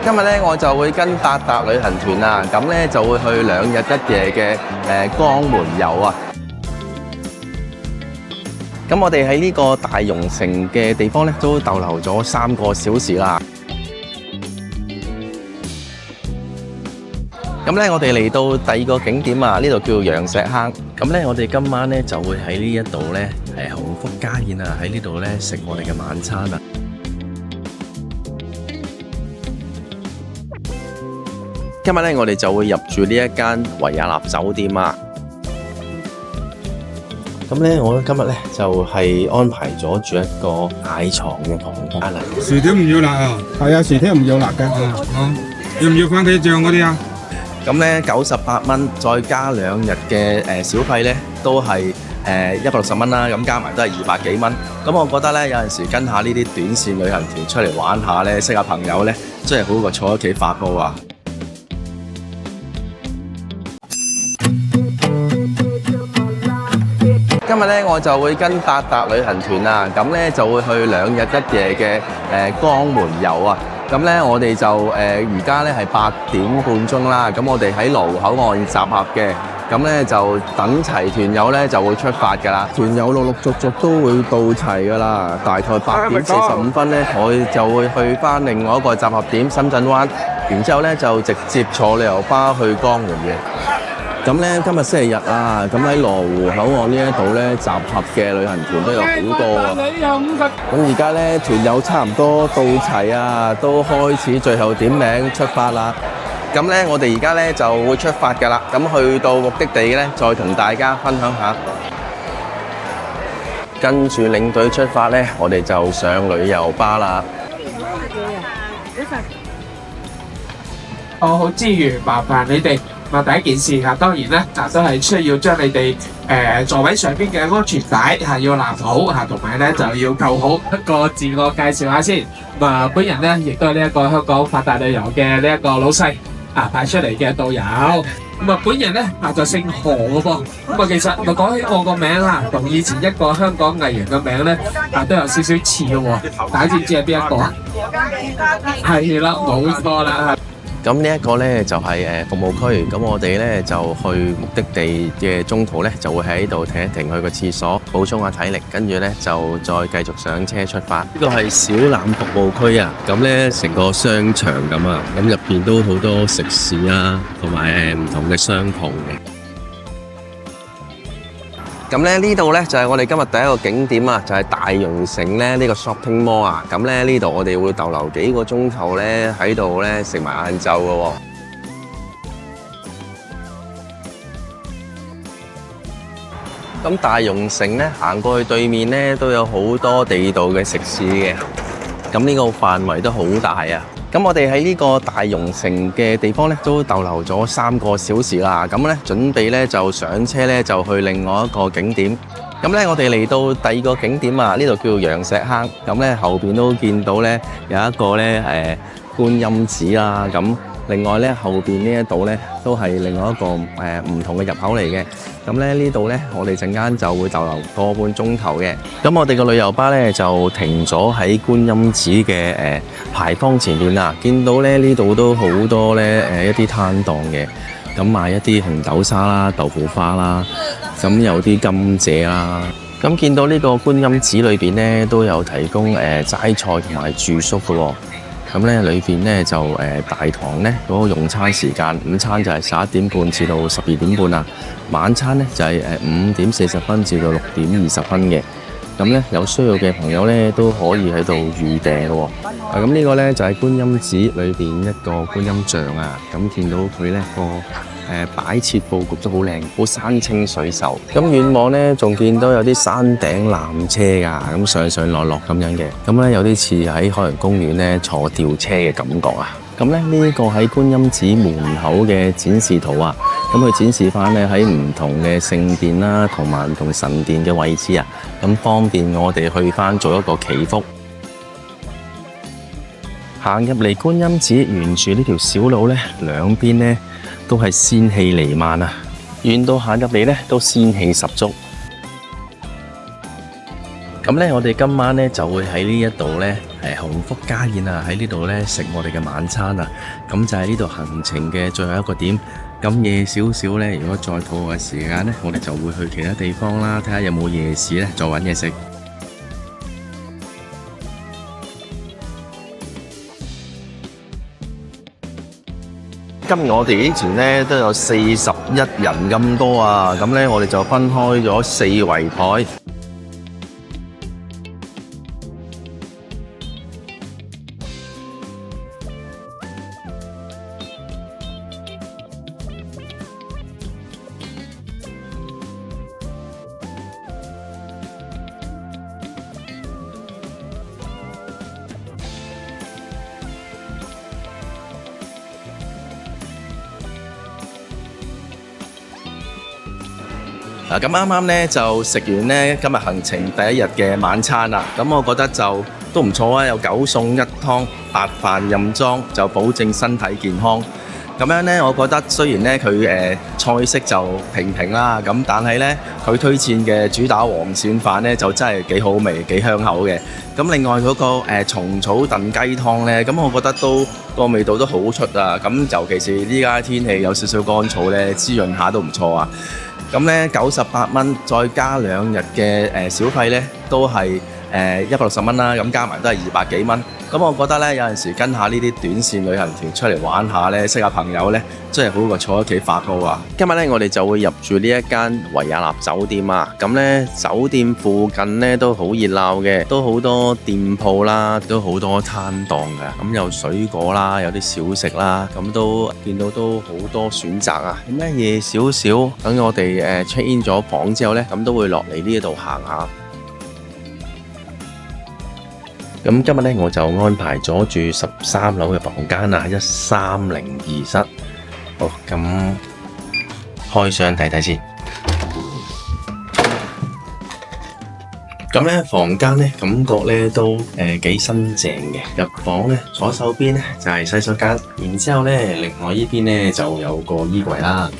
今日咧我就會跟達達旅行團啊，咁咧就會去2日1夜嘅江門遊啊。咁我哋喺呢個大榕城嘅地方咧，都逗留咗3個小時啦。咁咧，我哋嚟到第2個景點啊，呢度叫羊石坑。咁咧，我哋今晚咧就會喺呢一度咧，鴻福家宴啊，喺呢度咧食我哋嘅晚餐啊。今日咧，我哋就會入住呢一間維也納酒店啊。咁咧，我今日咧就係安排咗住一個大床嘅房間啦。薯條唔要辣啊？係啊，薯條唔要辣嘅。要唔要番茄醬嗰啲啊？咁咧98蚊，再加2日嘅小費咧，都係160蚊啦。咁加埋都係200幾蚊。咁我覺得咧，有陣時跟下呢啲短線旅行團出嚟玩下咧，識下朋友咧，真係好過坐喺屋企發煲啊！今日咧我就會跟達達旅行團啊，咁咧就會去2日1夜嘅江門遊啊。咁咧我哋就而家咧係8點半鐘啦，咁我哋喺羅湖口岸集合嘅，咁咧就等齊團友咧就會出發㗎啦。團友陸陸續續都會到齊㗎啦，大概8點45分咧，我哋就會去返另外一個集合點深圳灣，然之後咧就直接坐旅遊巴去江門嘅。咁咧今日星期日啊，咁喺羅湖口岸呢一度咧集合嘅旅行團都有好多啊。咁而家咧團友差唔多到齊啊，都開始最後點名出發啦。咁咧我哋而家咧就會出發㗎啦。咁去到目的地咧，再同大家分享下。跟住領隊出發咧，我哋就上旅遊巴啦。好之餘，麻煩你哋。第一件事啊，當然咧，都係需要將你哋座位上邊嘅安全帶要攬好嚇，同埋咧就要扣好。一個自我介紹下先。本人咧亦都係呢一個香港發達旅遊嘅呢一個老細派出嚟嘅導遊。本人咧就姓何嘅噃。其實講起我個名啦，同以前一個香港藝人嘅名咧都有少少似嘅喎。大家知唔知係邊一個啊？係啦，冇錯啦。咁呢一個呢，就係服務區，咁我哋呢，就去目的地嘅中途呢，就會喺度停一停去個廁所補充下體力，跟住呢，就再繼續上車出發。呢個係小欖服務區啊，咁呢，成個商場咁啊，咁入邊都好多食肆啊，同埋唔同嘅商鋪嘅。咁咧呢度咧就係我哋今日第一個景點啊，就係大榕城咧呢個 shopping mall 啊。咁咧呢度我哋會逗留幾個鐘頭咧喺度咧食埋晏晝嘅喎。咁大榕城咧行過去對面咧都有好多地道嘅食肆嘅。咁呢個範圍都好大啊。咁我哋喺呢個大榕城嘅地方咧，都逗留咗3個小時啦。咁咧準備咧就上車咧，就去另外一個景點。咁咧我哋嚟到第2個景點啊，呢度叫羊石坑。咁咧後邊都見到咧有一個咧觀音寺啦。咁另外咧後邊呢一度咧都係另外一個唔同嘅入口嚟嘅。咁咧呢度咧我哋陣間就會逗留個半鐘頭嘅。咁我哋個旅遊巴咧就停咗喺觀音寺嘅牌坊前面啊。見到咧呢度都好多咧一啲攤檔嘅，咁賣一啲紅豆沙啦、豆腐花啦，咁有啲甘蔗啦。咁見到呢個觀音寺裏邊咧都有提供齋菜同埋住宿嘅喎。咁咧裏邊咧就大堂咧嗰個用餐時間，午餐就係11點半至到12點半啊，晚餐咧就係5點40分至到6點20分嘅。咁咧有需要嘅朋友咧都可以喺度預訂嘅喎。咁呢個咧就係觀音寺裏邊一個觀音像啊。咁見到佢咧個擺設佈局都好靚，好山清水秀。咁遠望咧仲見到有啲山頂纜車㗎，咁上上落落咁樣嘅。咁咧有啲似喺海洋公園咧坐吊車嘅感覺啊。咁咧呢個喺觀音寺門口嘅展示圖啊，咁佢展示翻咧喺唔同嘅聖殿啦，同埋唔同神殿嘅位置啊，咁方便我哋去翻做一個祈福。行入嚟觀音寺，沿住呢條小路咧，兩邊咧都係仙氣彌漫啊！沿道行入嚟咧，都仙氣十足。咁咧，我哋今晚咧就會喺呢一度咧，鴻福家宴啊，喺呢度咧食我哋嘅晚餐啊。咁就係呢度行程嘅最後一個點。咁夜少少咧，如果再肚餓嘅時間咧，我哋就會去其他地方啦，睇下有冇夜市咧，再揾嘢食。今日我哋呢團咧都有41人咁多啊，咁咧我哋就分開咗4圍台。咁啱啱咧就食完咧今日行程第一日嘅晚餐啦，咁我覺得就都唔錯啊，有9餸1湯白飯任裝，就保證身體健康。咁樣咧，我覺得雖然咧佢菜式就平平啦，咁但係咧佢推薦嘅主打黃鱔飯咧就真係幾好味、幾香口嘅。咁另外嗰個蟲草燉雞湯咧，咁我覺得都個味道都好出啊。咁尤其是依家天氣有少少乾燥咧，滋潤下都唔錯啊。咁咧98蚊，再加2日嘅小費咧，都係160蚊啦。咁加埋都係200幾蚊。咁我覺得咧，有陣時跟下呢啲短線旅行團出嚟玩下咧，識下朋友咧，真係好過坐喺屋企發糕啊！今日咧，我哋就會入住呢一間維也納酒店啊。咁咧，酒店附近咧都好熱鬧嘅，都好多店鋪啦，都好多攤檔㗎。咁有水果啦，有啲小食啦，咁都見到都好多選擇啊。咁咧夜少少，等我哋check in 咗房之後咧，咁都會落嚟呢度行下。咁今日咧我就安排咗住13樓嘅房間啊，130-2室。好，咁開箱睇睇先。咁咧房間咧感覺咧都幾新淨嘅。入房咧左手邊咧就係洗手間，然之後咧另外呢邊咧就有個衣櫃啦。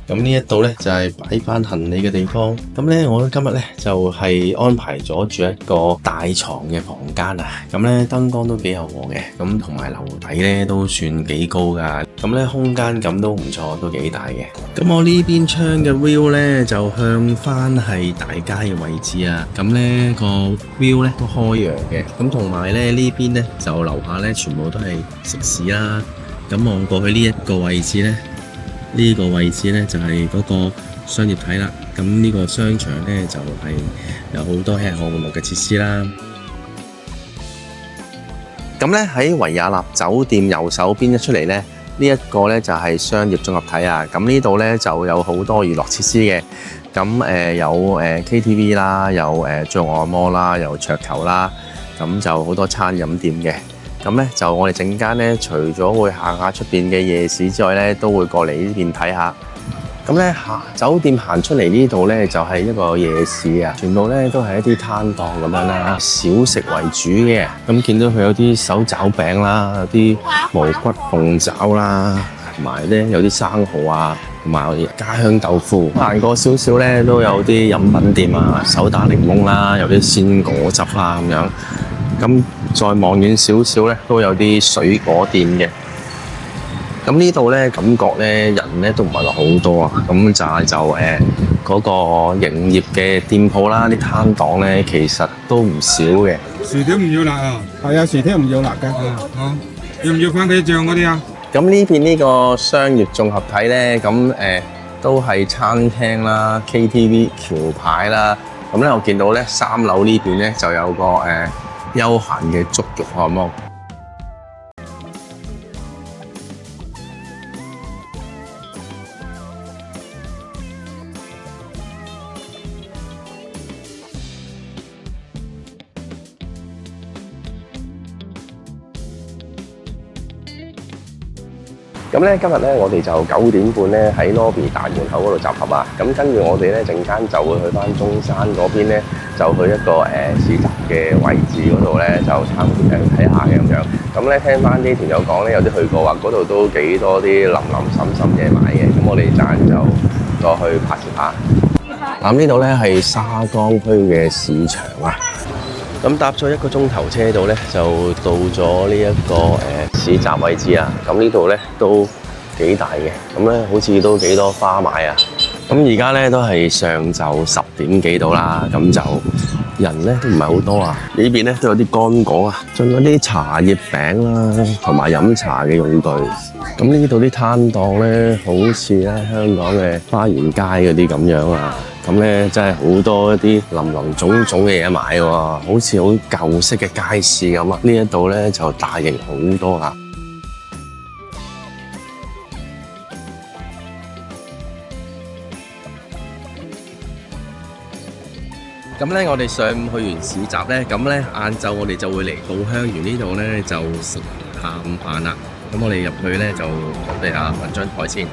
咁呢一度咧就係擺翻行李嘅地方。咁咧我今日咧就係安排咗住一個大床嘅房間啊。咁咧燈光都幾柔和嘅，咁同埋樓底咧都算幾高噶。咁咧空間感都唔錯，都幾大嘅。咁我呢邊窗嘅 view 咧就向翻係大街嘅位置啊。咁咧個 view 咧都開揚嘅。咁同埋咧呢邊咧就樓下咧全部都係食肆啦。咁望過去呢一個位置咧。呢個位置呢，就係嗰個商業體啦，咁呢個商場呢，就係有好多吃喝玩樂嘅設施啦。咁呢，喺維也納酒店右手邊一出嚟呢，呢一個呢，就係商業綜合體啊。咁呢度呢，就有好多娛樂設施嘅，咁有KTV 啦，有做按摩啦，有桌球啦，咁就好多餐飲店嘅。咁咧就我哋陣間咧，除咗會行下出邊嘅夜市之外咧，都會過嚟呢邊睇下。咁咧酒店行出嚟呢度咧，就係一個夜市啊，全部咧都係一啲攤檔咁樣啦，小食為主嘅。咁見到佢有啲手抓餅啦，有啲無骨鳳爪啦，同埋咧有啲生蠔啊，同埋家鄉豆腐。行過少少咧，都有啲飲品店啊，手打檸檬啦，有啲鮮果汁啦咁樣。咁再望遠少少咧，都有啲水果店嘅。咁呢度咧，感覺咧人咧都唔係話好多啊。咁就嗰個營業嘅店鋪啦，啲攤檔咧其實都唔少嘅。薯條唔要辣啊？係啊，薯條唔要辣嘅。要唔要番茄醬嗰啲啊？咁呢邊呢個商業綜合體咧，咁都係餐廳啦、KTV、橋牌啦。咁咧我見到咧3樓呢邊咧就有個休閒嘅足浴項目。咁咧今日咧我哋就9點半咧喺 lobby 大門口嗰度集合啊！咁跟住我哋咧陣間就會去翻中山嗰邊咧，就去一個市集嘅位置嗰度咧就睇下嘅咁樣。咁咧聽翻啲團友講咧，有啲去過話嗰度都幾多啲林林森森嘢買嘅。咁我哋陣就過去拍攝下。咁呢度咧係沙江區嘅市場啊。咁搭咗1個鐘頭車度呢，就到咗呢一個市集位置啊。咁呢度呢都幾大嘅，咁呢好似都幾多花買啊。咁而家呢都係上晝10點幾到啦，咁就人呢都唔係好多啊。呢邊呢都有啲乾果啊，仲有啲茶葉餅啦，同埋飲茶嘅用具。咁呢度啲攤檔呢，好似咧香港嘅花園街嗰啲咁樣啊。咁咧真係好多一啲林林總總嘅嘢買喎，好似好舊式嘅街市咁啊！呢一度咧就大型好多啊！咁咧，我哋上午去完市集咧，咁咧晏晝我哋就會嚟稻香園呢度咧就食下午飯啦。咁我哋入去咧就準備下揾張台先。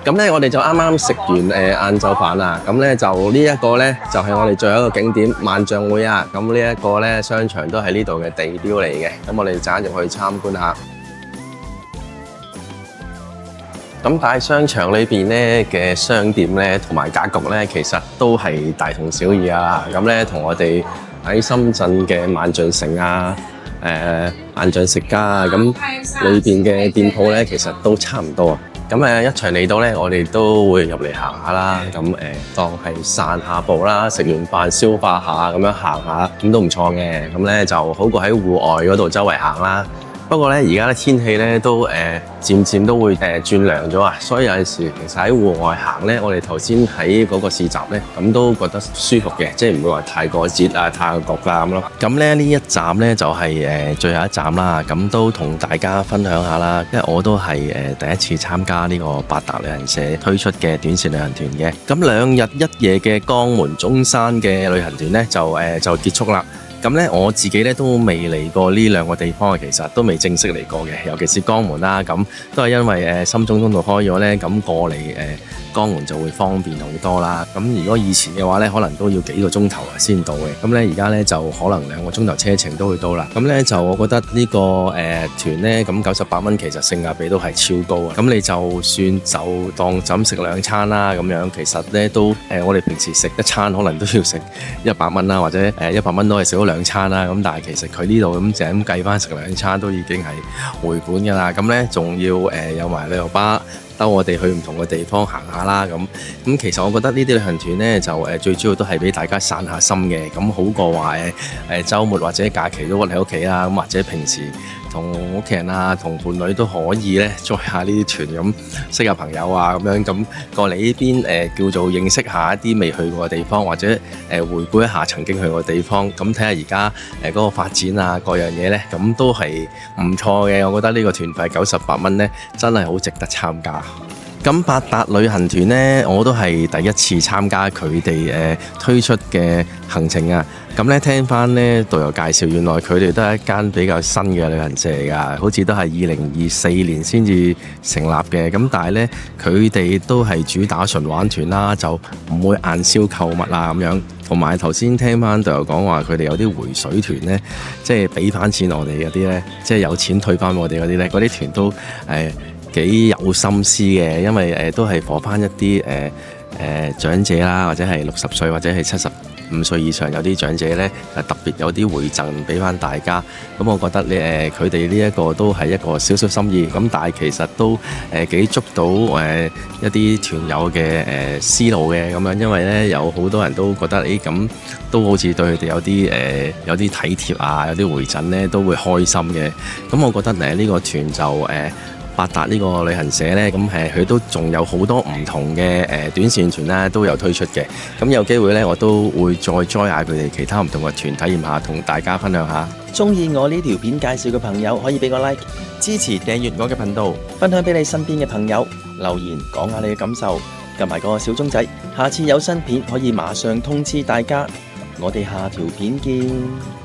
咁咧，我哋就啱啱食完晏晝飯啦。咁咧就呢一個咧，就係我哋最後一個景點萬象匯啊。咁呢一個咧商場都係呢度嘅地標嚟嘅。咁我哋陣間入去參觀下。咁但係商場裏邊咧嘅商店咧同埋格局咧，其實都係大同小異啊。咁咧同我哋喺深圳嘅萬象城啊、萬象食家啊，咁裏邊嘅店鋪咧，其實都差唔多啊。咁一場嚟到咧，我哋都會入嚟行下啦。咁當係散下步啦，食完飯消化下，咁樣行下，咁都唔錯嘅。咁咧就好過喺戶外嗰度周圍行啦。不過咧，而家咧天氣咧都漸漸都會轉涼咗啊，所以有陣時其實喺戶外行咧，我哋頭先喺嗰個市集咧，咁都覺得舒服嘅，即係唔會話太過熱啊、太過焗啊咁咯。咁咧呢一站咧就係最後一站啦，咁都同大家分享下啦，因為我都係第一次參加呢個八達旅行社推出嘅短線旅行團嘅。咁2日1夜嘅江門中山嘅旅行團咧就結束啦。咁咧我自己咧都未嚟過呢2個地方嘅，其實都未正式嚟過嘅，尤其是江門啦。咁都係因為深中通道開咗咧，咁過嚟江門就會方便好多啦。咁如果以前嘅話咧，可能都要幾個鐘頭先到嘅。咁咧而家咧就可能2個鐘頭車程都會到啦。咁咧就我覺得呢個團咧，咁98蚊其實性價比都係超高啊。咁你就算就當咁食2餐啦，咁樣其實咧都我哋平時食一餐可能都要食100蚊啦，或者100蚊都係食咗2餐啦。咁但係其實佢呢度咁就咁計翻食2餐都已經係回本㗎啦。咁咧仲要有埋旅遊巴兜我哋去唔同嘅地方行下啦。咁其實我覺得呢啲旅行團咧就最主要都係俾大家散下心嘅，咁好過話週末或者假期都屈喺屋企啦。咁或者平時同屋企人啊、同伴侶都可以咧 join 下呢啲團，咁識下朋友啊，咁樣咁過嚟呢邊叫做認識下一啲未去過嘅地方，或者回顧一下曾經去過嘅地方，咁睇下而家嗰個發展啊各樣嘢咧，咁都係唔錯嘅。我覺得呢個團費98蚊咧，真係好值得參加。咁八達旅行團呢，我都係第一次參加佢哋推出嘅行程啊！咁咧聽翻呢導遊介紹，原來佢哋都係一間比較新嘅旅行社嚟㗎，好似都係2024年先至成立嘅。咁但係呢，佢哋都係主打純玩團啦，就唔會硬銷購物啊咁樣。同埋頭先聽翻導遊講話，佢哋有啲回水團呢，即係俾翻錢我哋嗰啲呢，即係有錢退翻我哋嗰啲呢，嗰啲團都幾有心思嘅，因為都係夥翻一啲長者啦，或者係60歲或者係75歲以上有啲長者呢，特別有啲回贈俾翻大家。咁我覺得佢哋呢一個都係一個少少心意。咁但係其實都幾捉到一啲團友嘅思路嘅咁樣，因為呢有好多人都覺得咁都好似對佢哋有啲體貼啊，有啲回贈呢都會開心嘅。咁我覺得呢個團就八達呢個旅行社呢，咁佢都仲有好多唔同嘅短線團啦，都有推出嘅。咁有機會呢，我都會再 join 下佢哋其他唔同嘅團，體驗下，同大家分享下。鍾意我呢條片介紹嘅朋友，可以俾個 like， 支持訂閱我嘅頻道，分享俾你身邊嘅朋友，留言講下你嘅感受，撳埋個小鐘仔，下次有新片可以馬上通知大家。我哋下條片見。